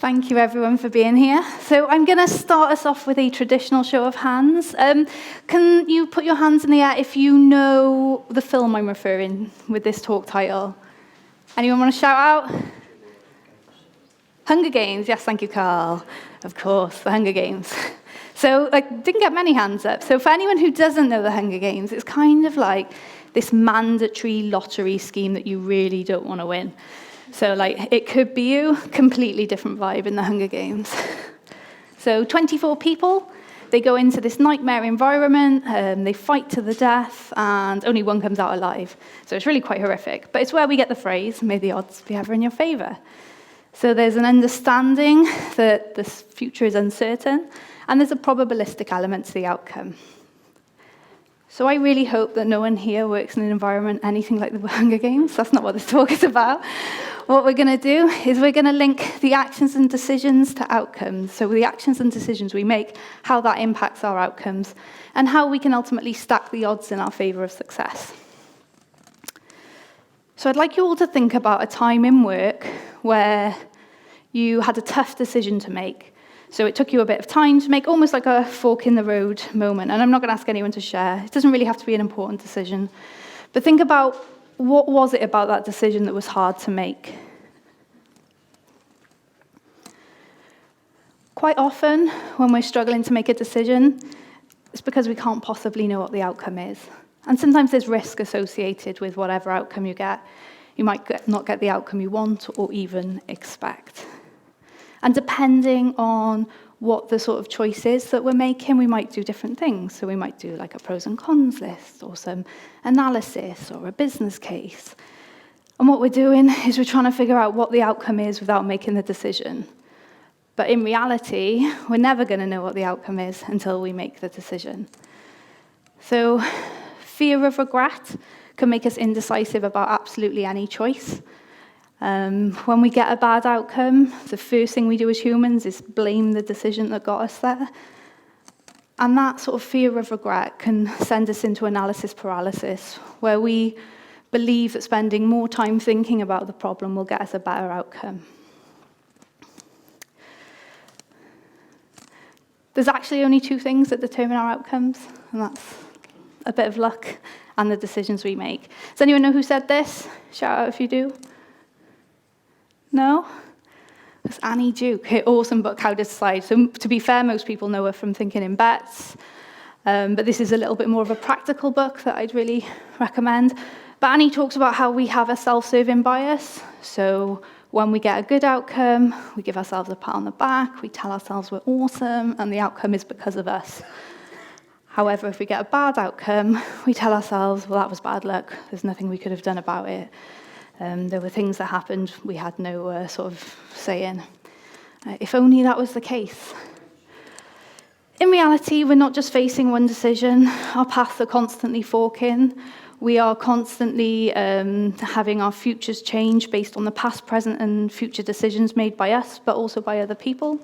Thank you, everyone, for being here. So I'm going to start us off with a traditional show of hands. Can you put your hands in the air if you know the film I'm referring with this talk title? Anyone want to shout out? Hunger Games. Yes, thank you, Carl. Of course, the Hunger Games. So I didn't get many hands up. So for anyone who doesn't know the Hunger Games, it's kind of like this mandatory lottery scheme that you really don't want to win. So it could be you, completely different vibe in the Hunger Games. So 24 people, they go into this nightmare environment, they fight to the death, and only one comes out alive. So it's really quite horrific. But it's where we get the phrase, may the odds be ever in your favour. So there's an understanding that the future is uncertain, and there's a probabilistic element to the outcome. So I really hope that no one here works in an environment anything like the Hunger Games. That's not what this talk is about. What we're going to do is we're going to link the actions and decisions to outcomes. So the actions and decisions we make, how that impacts our outcomes, and how we can ultimately stack the odds in our favour of success. So I'd like you all to think about a time in work where you had a tough decision to make. So it took you a bit of time to make, almost like a fork in the road moment. And I'm not going to ask anyone to share. It doesn't really have to be an important decision. But think about, what was it about that decision that was hard to make? Quite often, when we're struggling to make a decision, it's because we can't possibly know what the outcome is. And sometimes there's risk associated with whatever outcome you get. You might not get the outcome you want or even expect. And depending on what the sort of choice is that we're making, we might do different things. So we might do like a pros and cons list or some analysis or a business case. And what we're doing is we're trying to figure out what the outcome is without making the decision. But in reality, we're never going to know what the outcome is until we make the decision. So fear of regret can make us indecisive about absolutely any choice. When we get a bad outcome, the first thing we do as humans is blame the decision that got us there. And that sort of fear of regret can send us into analysis paralysis, where we believe that spending more time thinking about the problem will get us a better outcome. There's actually only two things that determine our outcomes, and that's a bit of luck and the decisions we make. Does anyone know who said this? Shout out if you do. No? It's Annie Duke, her awesome book, How to Decide. So to be fair, most people know her from Thinking in Bets. But this is a little bit more of a practical book that I'd really recommend. But Annie talks about how we have a self-serving bias. So when we get a good outcome, we give ourselves a pat on the back, we tell ourselves we're awesome, and the outcome is because of us. However, if we get a bad outcome, we tell ourselves, well, that was bad luck. There's nothing we could have done about it. There were things that happened we had no sort of say in. If only that was the case. In reality, we're not just facing one decision. Our paths are constantly forking. We are constantly having our futures change based on the past, present, and future decisions made by us, but also by other people.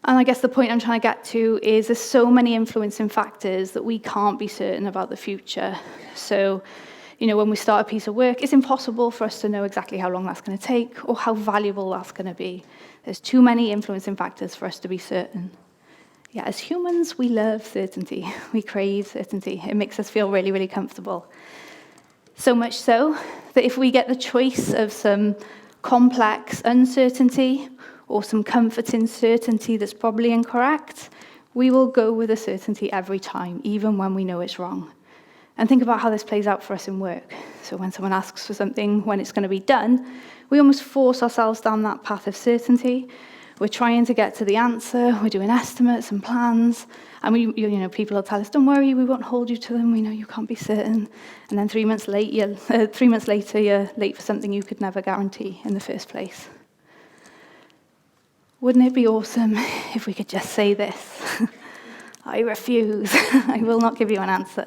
And I guess the point I'm trying to get to is there's so many influencing factors that we can't be certain about the future. So, when we start a piece of work, it's impossible for us to know exactly how long that's going to take or how valuable that's going to be. There's too many influencing factors for us to be certain. Yeah, as humans, we love certainty. We crave certainty. It makes us feel really, really comfortable. So much so that if we get the choice of some complex uncertainty or some comforting certainty that's probably incorrect, we will go with a certainty every time, even when we know it's wrong. And think about how this plays out for us in work. So when someone asks for something, when it's going to be done, we almost force ourselves down that path of certainty. We're trying to get to the answer. We're doing estimates and plans. And people will tell us, don't worry, we won't hold you to them. We know you can't be certain. And then 3 months later, you're late for something you could never guarantee in the first place. Wouldn't it be awesome if we could just say this? I refuse. I will not give you an answer.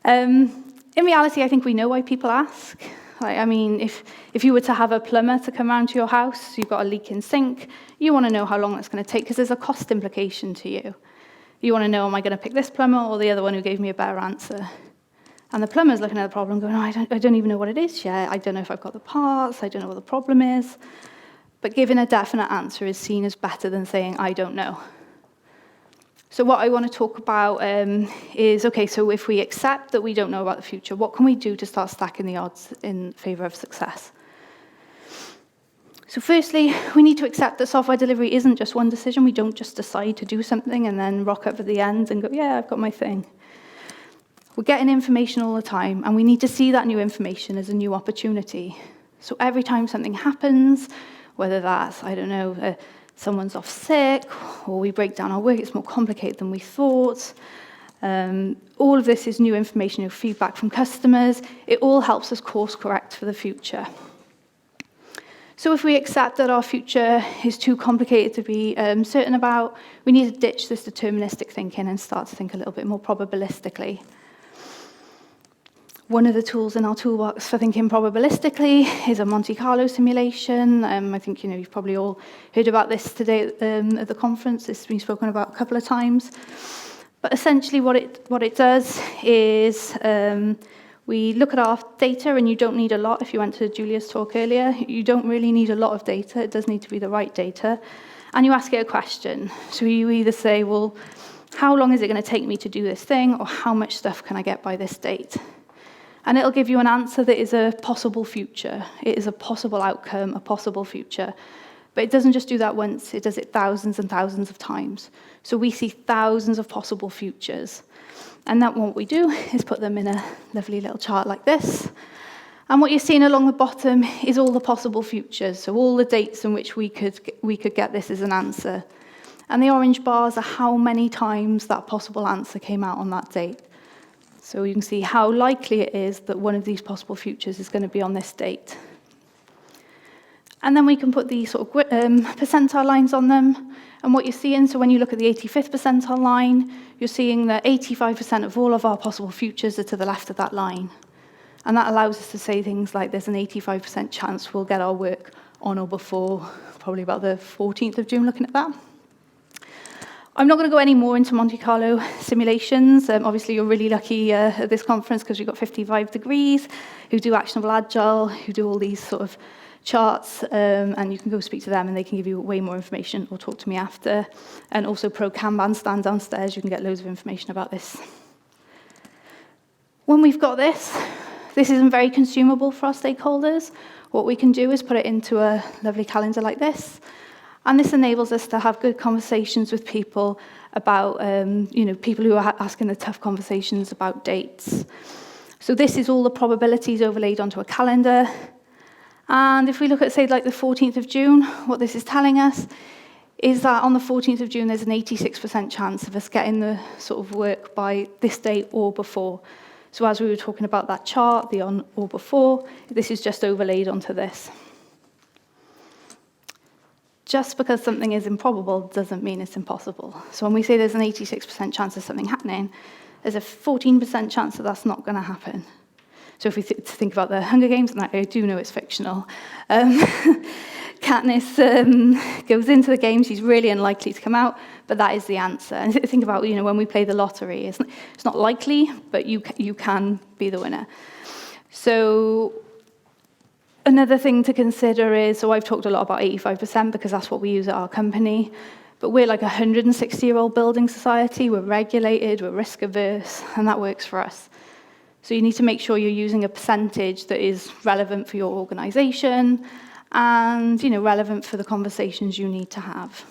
In reality, I think we know why people ask. If you were to have a plumber to come round to your house, you've got a leaking sink, you want to know how long that's going to take because there's a cost implication to you. You want to know, am I going to pick this plumber or the other one who gave me a better answer? And the plumber's looking at the problem going, I don't even know what it is yet. I don't know if I've got the parts. I don't know what the problem is. But giving a definite answer is seen as better than saying, I don't know. So what I want to talk about is, okay, so if we accept that we don't know about the future, what can we do to start stacking the odds in favour of success? So firstly, we need to accept that software delivery isn't just one decision. We don't just decide to do something and then rock up at the end and go, yeah, I've got my thing. We're getting information all the time, and we need to see that new information as a new opportunity. So every time something happens, whether that's, I don't know, someone's off sick, or we break down our work, it's more complicated than we thought. All of this is new information, new feedback from customers. It all helps us course correct for the future. So if we accept that our future is too complicated to be certain about, we need to ditch this deterministic thinking and start to think a little bit more probabilistically. One of the tools in our toolbox for thinking probabilistically is a Monte Carlo simulation. I think you've probably all heard about this today at the conference. It's been spoken about a couple of times. But essentially what it does is we look at our data, and you don't need a lot. If you went to Julia's talk earlier, you don't really need a lot of data. It does need to be the right data. And you ask it a question. So you either say, well, how long is it going to take me to do this thing, or how much stuff can I get by this date? And it'll give you an answer that is a possible future. It is a possible outcome, a possible future. But it doesn't just do that once, it does it thousands and thousands of times. So we see thousands of possible futures. And that what we do is put them in a lovely little chart like this. And what you're seeing along the bottom is all the possible futures, so all the dates in which we could get this as an answer. And the orange bars are how many times that possible answer came out on that date. So you can see how likely it is that one of these possible futures is going to be on this date. And then we can put these sort of percentile lines on them. And what you're seeing, so when you look at the 85th percentile line, you're seeing that 85% of all of our possible futures are to the left of that line. And that allows us to say things like there's an 85% chance we'll get our work on or before, probably about the 14th of June, looking at that. I'm not going to go any more into Monte Carlo simulations. Obviously, you're really lucky at this conference because you've got 55 degrees who do actionable agile, who do all these sort of charts, and you can go speak to them and they can give you way more information, or talk to me after. And also Pro Kanban stand downstairs, you can get loads of information about this. When we've got this isn't very consumable for our stakeholders. What we can do is put it into a lovely calendar like this. And this enables us to have good conversations with people about, people who are asking the tough conversations about dates. So this is all the probabilities overlaid onto a calendar. And if we look at, say, like the 14th of June, what this is telling us is that on the 14th of June, there's an 86% chance of us getting the sort of work by this date or before. So as we were talking about that chart, the on or before, this is just overlaid onto this. Just because something is improbable doesn't mean it's impossible. So when we say there's an 86% chance of something happening, there's a 14% chance that that's not going to happen. So if we think about the Hunger Games, and I do know it's fictional, Katniss goes into the games, she's really unlikely to come out, but that is the answer. And think about, when we play the lottery, it's not likely, but you can be the winner. So another thing to consider is, so I've talked a lot about 85% because that's what we use at our company, but we're like a 160-year-old building society, we're regulated, we're risk averse, and that works for us. So you need to make sure you're using a percentage that is relevant for your organization and, relevant for the conversations you need to have.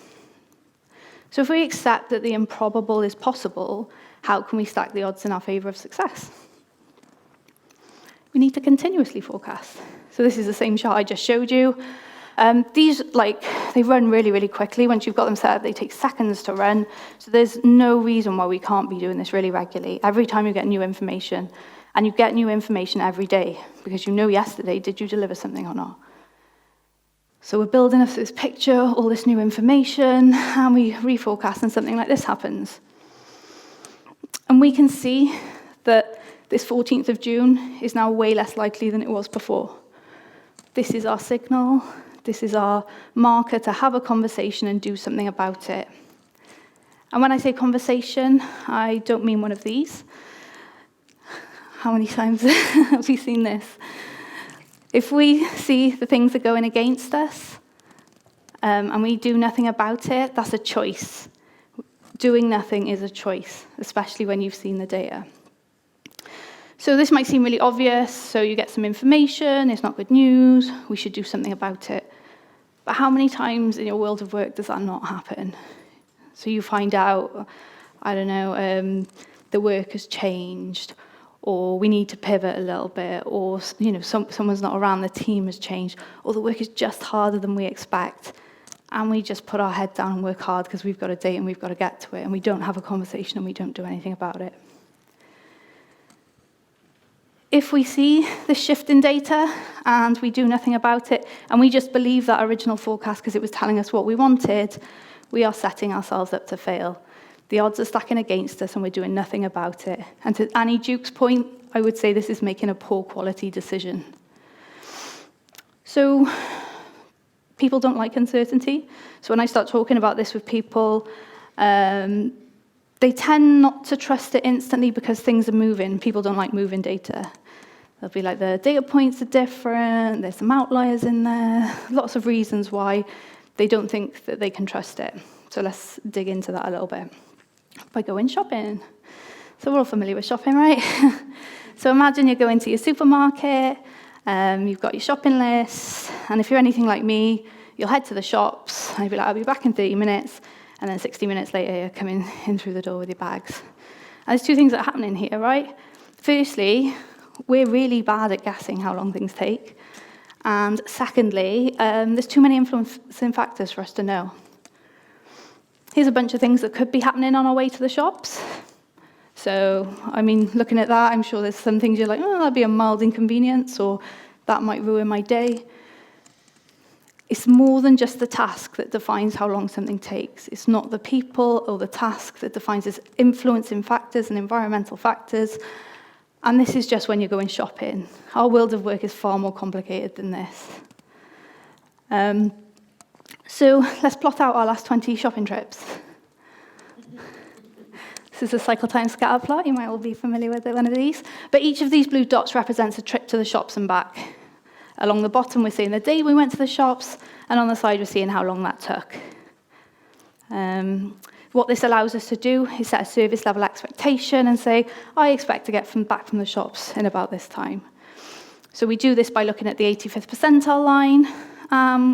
So if we accept that the improbable is possible, how can we stack the odds in our favor of success? We need to continuously forecast. So this is the same chart I just showed you. These, they run really, really quickly. Once you've got them set up, they take seconds to run. So there's no reason why we can't be doing this really regularly. Every time you get new information, and you get new information every day, because yesterday, did you deliver something or not? So we're building up this picture, all this new information, and we reforecast, and something like this happens. And we can see that this 14th of June is now way less likely than it was before. This is our signal. This is our marker to have a conversation and do something about it. And when I say conversation, I don't mean one of these. How many times have we seen this? If we see the things that are going against us, and we do nothing about it, that's a choice. Doing nothing is a choice, especially when you've seen the data. So this might seem really obvious, so you get some information, it's not good news, we should do something about it. But how many times in your world of work does that not happen? So you find out, I don't know, the work has changed, or we need to pivot a little bit, or someone's not around, the team has changed, or the work is just harder than we expect. And we just put our head down and work hard because we've got a date and we've got to get to it, and we don't have a conversation and we don't do anything about it. If we see the shift in data and we do nothing about it, and we just believe that original forecast because it was telling us what we wanted, we are setting ourselves up to fail. The odds are stacking against us and we're doing nothing about it. And to Annie Duke's point, I would say this is making a poor quality decision. So people don't like uncertainty. So when I start talking about this with people, they tend not to trust it instantly because things are moving. People don't like moving data. They'll be like, the data points are different, there's some outliers in there, lots of reasons why they don't think that they can trust it. So let's dig into that a little bit. By going shopping. So we're all familiar with shopping, right? So imagine you're going to your supermarket, you've got your shopping list, and if you're anything like me, you'll head to the shops, and you'll be like, I'll be back in 30 minutes, and then 60 minutes later, you're coming in through the door with your bags. And there's two things that are happening here, right? Firstly, we're really bad at guessing how long things take. And secondly, there's too many influencing factors for us to know. Here's a bunch of things that could be happening on our way to the shops. So, I mean, looking at that, I'm sure there's some things you're like, oh, that'd be a mild inconvenience, or that might ruin my day. It's more than just the task that defines how long something takes. It's not the people or the task that defines its influencing factors and environmental factors. And this is just when you're going shopping. Our world of work is far more complicated than this. So let's plot out our last 20 shopping trips. This is a cycle time scatter plot. You might all be familiar with one of these. But each of these blue dots represents a trip to the shops and back. Along the bottom, we're seeing the day we went to the shops, and on the side, we're seeing how long that took. What this allows us to do is set a service level expectation and say, I expect to get back from the shops in about this time. So we do this by looking at the 85th percentile line.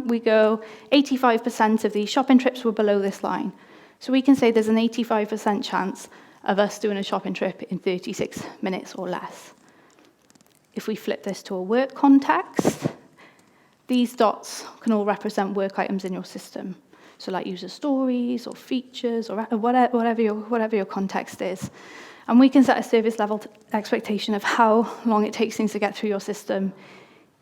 We go 85% of the shopping trips were below this line. So we can say there's an 85% chance of us doing a shopping trip in 36 minutes or less. If we flip this to a work context, these dots can all represent work items in your system. So like user stories or features or whatever your context is. And we can set a service level expectation of how long it takes things to get through your system,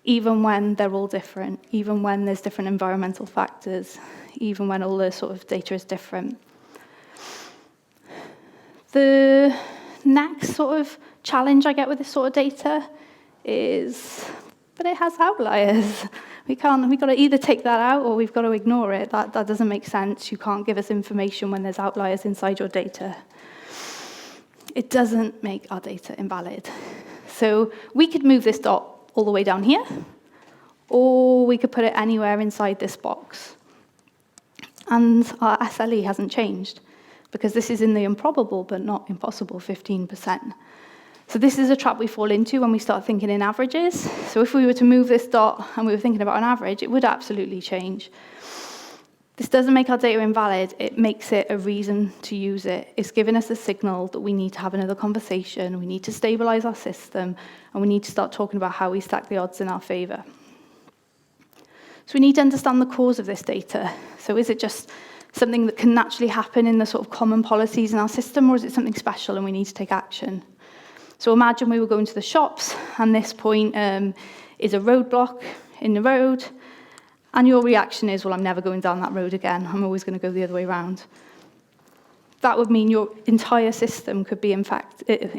even when they're all different, even when there's different environmental factors, even when all the sort of data is different. The next sort of challenge I get with this sort of data is, but it has outliers. We've got to either take that out or we've got to ignore it. That doesn't make sense. You can't give us information when there's outliers inside your data. It doesn't make our data invalid. So we could move this dot all the way down here, or we could put it anywhere inside this box. And our SLE hasn't changed, because this is in the improbable but not impossible 15%. So this is a trap we fall into when we start thinking in averages. So if we were to move this dot and we were thinking about an average, it would absolutely change. This doesn't make our data invalid, it makes it a reason to use it. It's giving us a signal that we need to have another conversation, we need to stabilize our system, and we need to start talking about how we stack the odds in our favor. So we need to understand the cause of this data. So is it just something that can naturally happen in the sort of common policies in our system, or is it something special and we need to take action? So imagine we were going to the shops, and this point is a roadblock in the road, and your reaction is, well, I'm never going down that road again. I'm always going to go the other way around. That would mean your entire system could be affected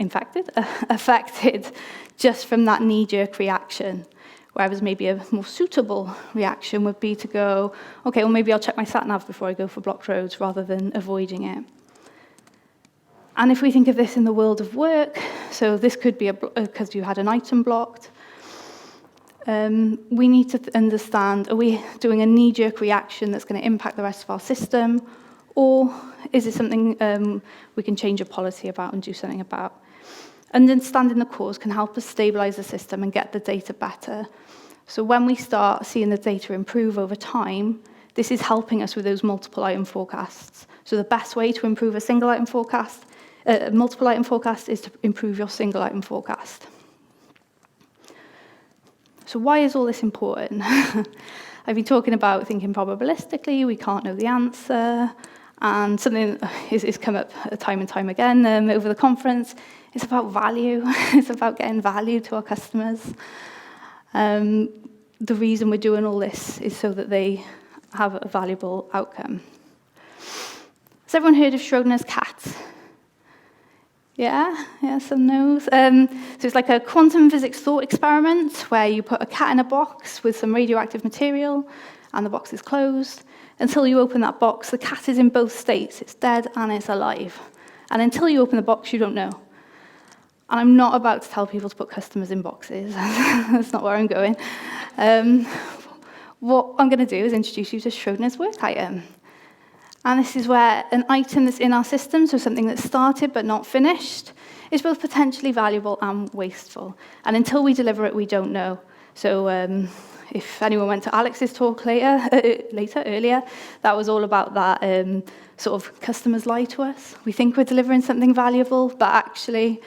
just from that knee-jerk reaction. Whereas maybe a more suitable reaction would be to go, okay, well, maybe I'll check my sat-nav before I go for blocked roads rather than avoiding it. And if we think of this in the world of work, so this could be because you had an item blocked. we need to understand, are we doing a knee-jerk reaction that's going to impact the rest of our system, or is it something we can change a policy about and do something about? Understanding the cause can help us stabilize the system and get the data better. So when we start seeing the data improve over time, this is helping us with those multiple item forecasts. So the best way to improve a single item forecast, multiple item forecast, is to improve your single item forecast. So why is all this important? I've been talking about thinking probabilistically, we can't know the answer, and something is come up time and time again over the conference. It's about value. It's about getting value to our customers. The reason we're doing all this is so that they have a valuable outcome. Has everyone heard of Schrodinger's cat? Yeah, some knows. So it's like a quantum physics thought experiment where you put a cat in a box with some radioactive material and the box is closed. Until you open that box, the cat is in both states. It's dead and it's alive. And until you open the box, you don't know. And I'm not about to tell people to put customers in boxes. That's not where I'm going. What I'm going to do is introduce you to Schrodinger's work item. And this is where an item that's in our system, so something that's started but not finished, is both potentially valuable and wasteful. And until we deliver it, we don't know. So if anyone went to Alex's talk earlier, that was all about that sort of customers lie to us. We think we're delivering something valuable, but actually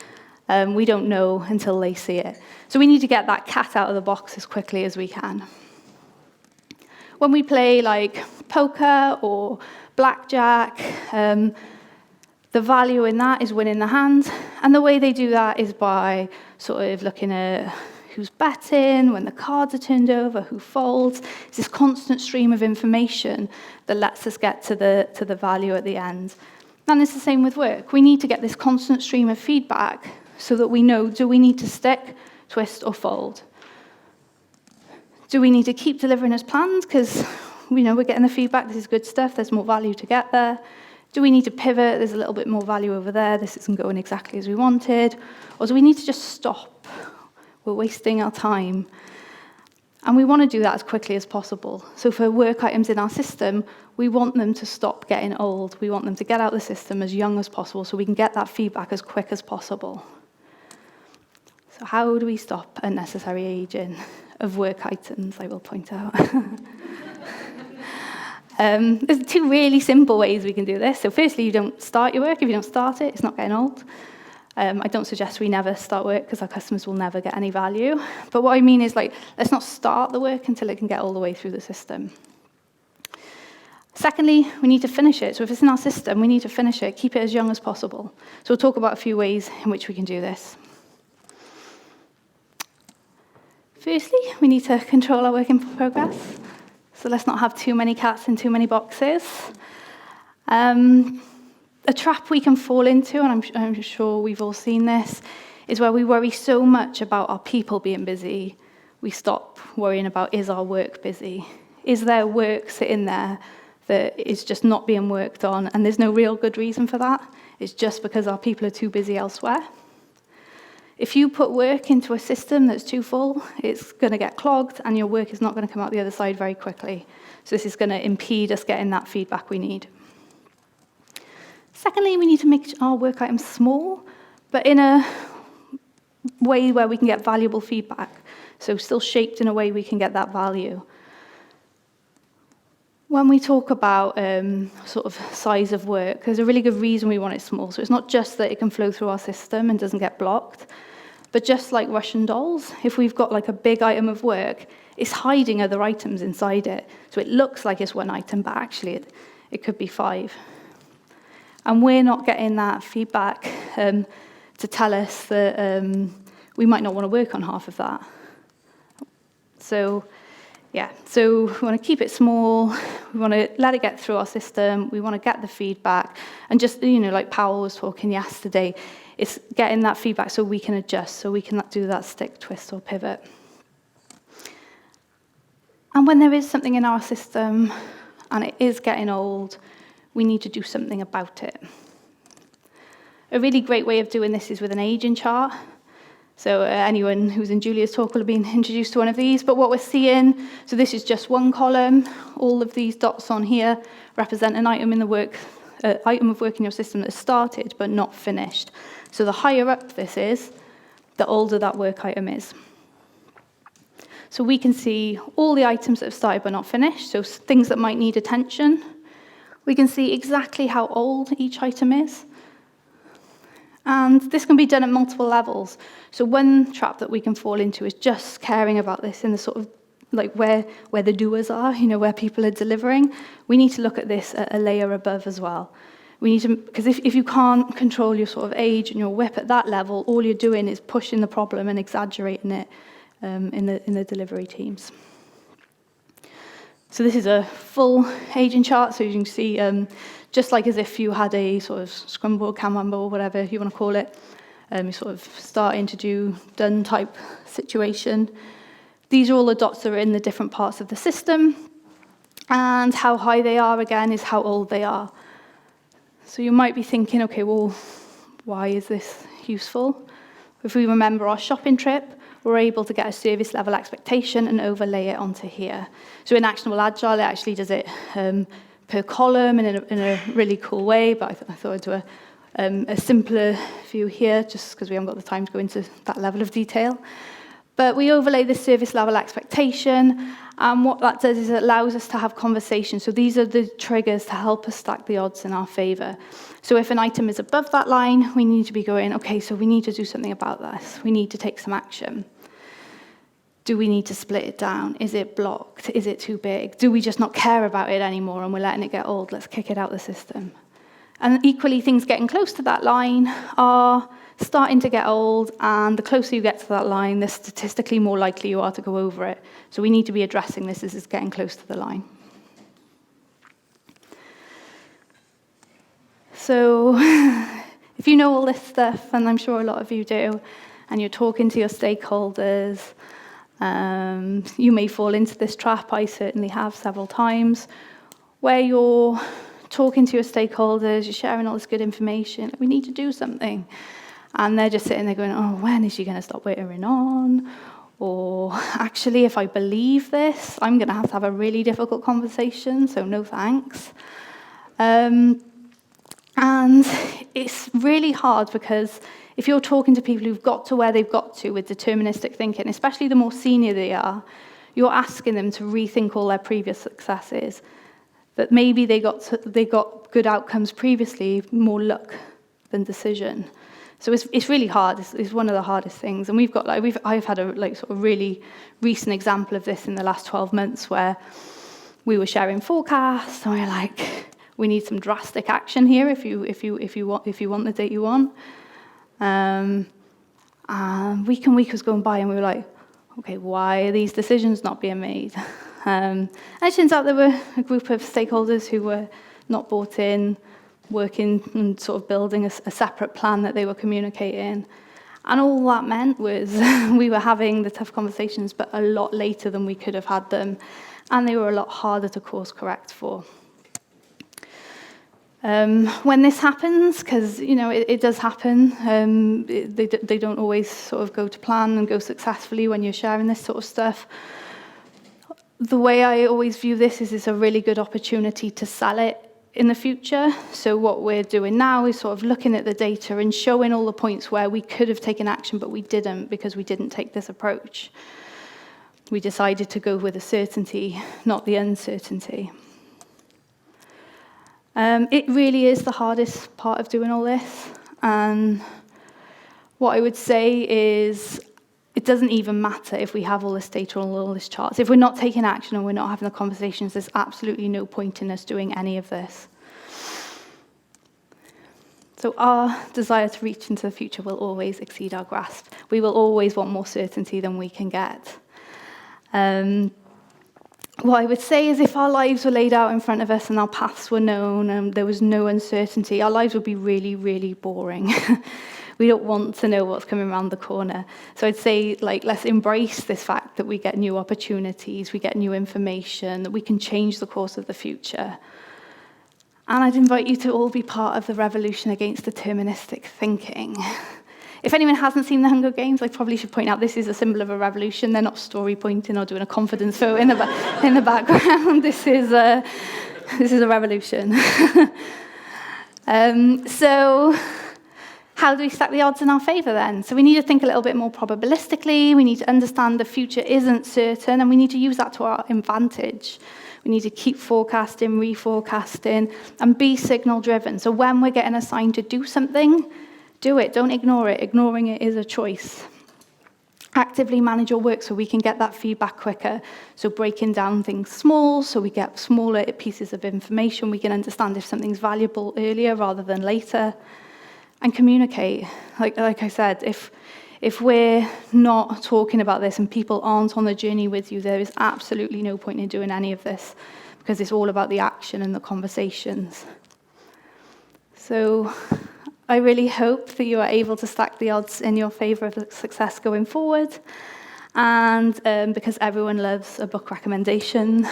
we don't know until they see it. So we need to get that cat out of the box as quickly as we can. When we play like poker or blackjack, the value in that is winning the hand. And the way they do that is by sort of looking at who's betting, when the cards are turned over, who folds. It's this constant stream of information that lets us get to the value at the end. And it's the same with work. We need to get this constant stream of feedback so that we know, do we need to stick, twist, or fold? Do we need to keep delivering as planned because we know we're getting the feedback, this is good stuff, there's more value to get there? Do we need to pivot, there's a little bit more value over there, this isn't going exactly as we wanted? Or do we need to just stop? We're wasting our time. And we want to do that as quickly as possible. So for work items in our system, we want them to stop getting old. We want them to get out of the system as young as possible so we can get that feedback as quick as possible. So how do we stop unnecessary aging of work items, I will point out. There's two really simple ways we can do this. So firstly, you don't start your work. If you don't start it, it's not getting old. I don't suggest we never start work because our customers will never get any value. But what I mean is, like, let's not start the work until it can get all the way through the system. Secondly, we need to finish it. So if it's in our system, we need to finish it, keep it as young as possible. So we'll talk about a few ways in which we can do this. Firstly, we need to control our work in progress. So let's not have too many cats in too many boxes. A trap we can fall into, and I'm sure we've all seen this, is where we worry so much about our people being busy, we stop worrying about, is our work busy? Is there work sitting there that is just not being worked on, and there's no real good reason for that? It's just because our people are too busy elsewhere. If you put work into a system that's too full, it's going to get clogged, and your work is not going to come out the other side very quickly. So this is going to impede us getting that feedback we need. Secondly, we need to make our work items small, but in a way where we can get valuable feedback. So still shaped in a way we can get that value. When we talk about sort of size of work, there's a really good reason we want it small. So it's not just that it can flow through our system and doesn't get blocked, but just like Russian dolls, if we've got like a big item of work, it's hiding other items inside it. So it looks like it's one item, but actually it could be 5. And we're not getting that feedback to tell us that we might not want to work on half of that. So yeah, so we want to keep it small, we want to let it get through our system, we want to get the feedback, and just, like Powell was talking yesterday, it's getting that feedback so we can adjust, so we can do that stick, twist, or pivot. And when there is something in our system, and it is getting old, we need to do something about it. A really great way of doing this is with an aging chart. So anyone who's in Julia's talk will have been introduced to one of these. But what we're seeing, so this is just one column. All of these dots on here represent an item in the work, item of work in your system that started but not finished. So the higher up this is, the older that work item is. So we can see all the items that have started but not finished, so things that might need attention. We can see exactly how old each item is. And this can be done at multiple levels. So one trap that we can fall into is just caring about this in the sort of like where the doers are, where people are delivering. We need to look at this at a layer above as well. We need to, because if you can't control your sort of age and your whip at that level, all you're doing is pushing the problem and exaggerating it in the delivery teams. So this is a full aging chart, so you can see just like as if you had a sort of Scrum board, Kanban board, whatever you want to call it, you sort of starting to do done type situation. These are all the dots that are in the different parts of the system, and how high they are, again, is how old they are. So you might be thinking, okay, well, why is this useful? If we remember our shopping trip, we're able to get a service level expectation and overlay it onto here. So in Actionable Agile, it actually does it per column and in a really cool way, but I thought I'd do a simpler view here, just because we haven't got the time to go into that level of detail. But we overlay this service level expectation, and what that does is it allows us to have conversations. So these are the triggers to help us stack the odds in our favour. So if an item is above that line, we need to be going, okay, so we need to do something about this. We need to take some action. Do we need to split it down? Is it blocked? Is it too big? Do we just not care about it anymore and we're letting it get old? Let's kick it out the system. And equally, things getting close to that line are starting to get old, and the closer you get to that line, the statistically more likely you are to go over it. So we need to be addressing this as it's getting close to the line. So if you know all this stuff, and I'm sure a lot of you do, and you're talking to your stakeholders, you may fall into this trap. I certainly have several times, where you're talking to your stakeholders, you're sharing all this good information, we need to do something. And they're just sitting there going, oh, when is she going to stop waiting on? Or actually, if I believe this, I'm going to have a really difficult conversation, so no thanks. And it's really hard because if you're talking to people who've got to where they've got to with deterministic thinking, especially the more senior they are, you're asking them to rethink all their previous successes. That maybe they got good outcomes previously, more luck than decision. So it's really hard. It's one of the hardest things. And I've had a sort of really recent example of this in the last 12 months where we were sharing forecasts, and we were like, we need some drastic action here if you want the date you want. And week and week was going by, and we were like, okay, why are these decisions not being made? And it turns out there were a group of stakeholders who were not bought in, working and sort of building a separate plan that they were communicating. And all that meant was we were having the tough conversations, but a lot later than we could have had them. And they were a lot harder to course correct for. When this happens, because it does happen, they don't always sort of go to plan and go successfully when you're sharing this sort of stuff. The way I always view this is it's a really good opportunity to sell it in the future. So what we're doing now is sort of looking at the data and showing all the points where we could have taken action, but we didn't because we didn't take this approach. We decided to go with the certainty, not the uncertainty. It really is the hardest part of doing all this. And what I would say is it doesn't even matter if we have all this data and all this charts. If we're not taking action and we're not having the conversations, there's absolutely no point in us doing any of this. So our desire to reach into the future will always exceed our grasp. We will always want more certainty than we can get. What I would say is if our lives were laid out in front of us and our paths were known and there was no uncertainty, our lives would be really, really boring. We don't want to know what's coming around the corner. So I'd say, let's embrace this fact that we get new opportunities, we get new information, that we can change the course of the future. And I'd invite you to all be part of the revolution against deterministic thinking. If anyone hasn't seen The Hunger Games, I probably should point out this is a symbol of a revolution. They're not story pointing or doing a confidence photo in the background. This is a revolution. So how do we stack the odds in our favour then? So we need to think a little bit more probabilistically. We need to understand the future isn't certain, and we need to use that to our advantage. We need to keep forecasting, reforecasting, and be signal-driven. So when we're getting assigned to do something, do it. Don't ignore it. Ignoring it is a choice. Actively manage your work so we can get that feedback quicker. So breaking down things small, so we get smaller pieces of information. We can understand if something's valuable earlier rather than later. And communicate. Like I said, if we're not talking about this and people aren't on the journey with you, there is absolutely no point in doing any of this, because it's all about the action and the conversations. So I really hope that you are able to stack the odds in your favour of success going forward. And because everyone loves a book recommendation,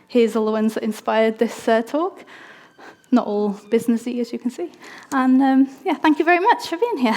here's all the ones that inspired this talk. Not all businessy, as you can see. And yeah, thank you very much for being here.